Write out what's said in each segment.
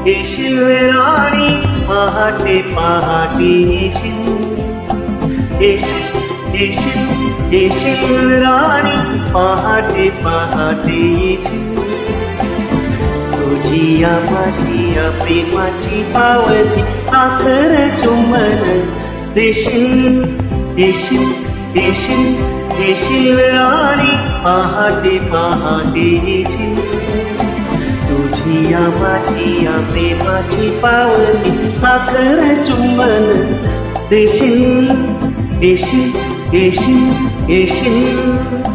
येशील राणी पहाटे पहाटे येशील, येशील येशील येशील राणी पहाटे पहाटे येशील. तुझी या माझी या प्रेमाची पावती साखर चुंबन देशील, येशील येशील येशील राणी पहाटे पहाटे येशील. तुझी या माझी या प्रेमाची पावती साखर चुंबन देशील, येशील येशील येशील.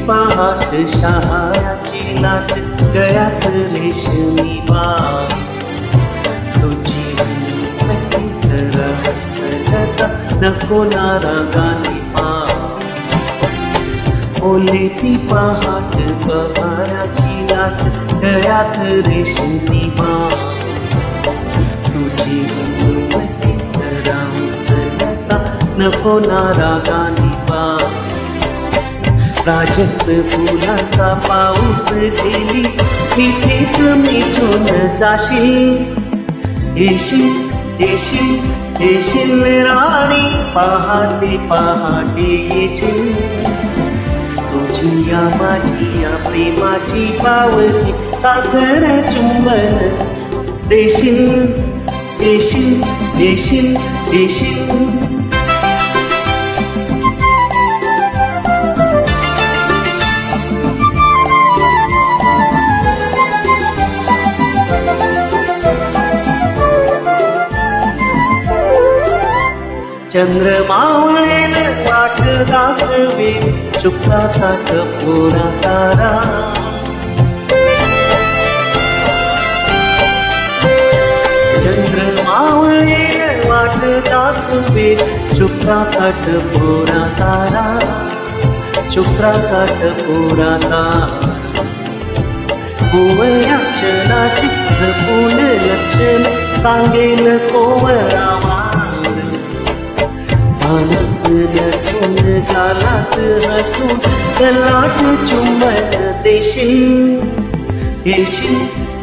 पहाट शहाळ्याची लाट गळ्यात रेशमी बाळ, तुझी हत्तीच चलता नको ना रागाने पाव. ओले ती पहाट बहाराची लाट गळ्यात रेशमी बाळ, तुझी हत्तीच चलता नको ना रागाने पाव. प्राजक्त फुलाचा पाऊस गेली मिठीत मिठून जाशील, येशील येशील येशील राणी पहाटे पहाटे येशील. तुझी या माझी या प्रेमाची पावती साखर चुंबन देशील, येशील येशील येशील. चंद्रमावळेल वाट दाखवे शुक्राचा कपोरा तारा. चंद्रमावळेल वाट दाखवे शुक्राचा कपोरा तारा, शुक्राचा कपोरा तारा. कोवळ्या क्षणाची जपून लक्षण सांगेल कोवळा नसून गालात हसून गलाट चुंबन देशील, येशील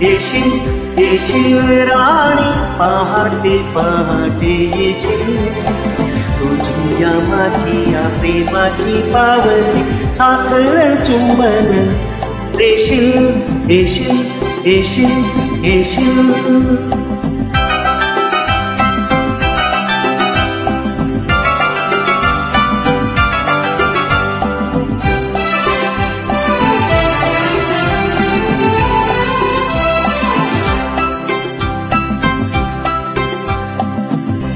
येशील येशील राणी पहाटे पहाटे येशील. तुझी या माझी या प्रेमाची पावती साखर चुंबन देशील, येशील येशील येशील.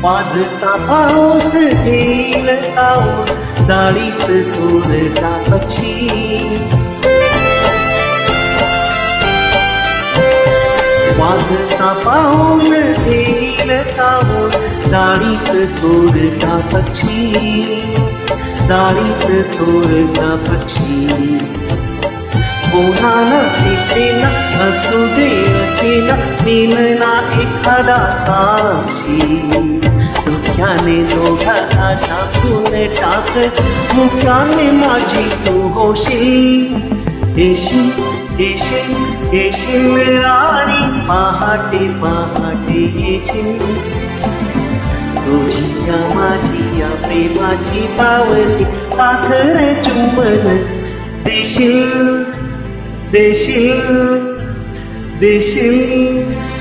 वाजता पाऊस घेईल चावून जाळीत चोरटा पक्षी. वाजता पाऊल घेईल चावून जाळीत चोरटा पक्षी, जाळीत चोरटा पक्षी. कोणाला दिसेना असू दे असेना मिळना एखादा साक्षी. डोक्याने दोघांना झाकून टाक मुक्याने माझी तू होशील, येशील येशील येशील राणी पहाटे पहाटे येशील. तुझी या माझी या प्रेमाची पावती साखर चुंबन देशील, देशील देशील.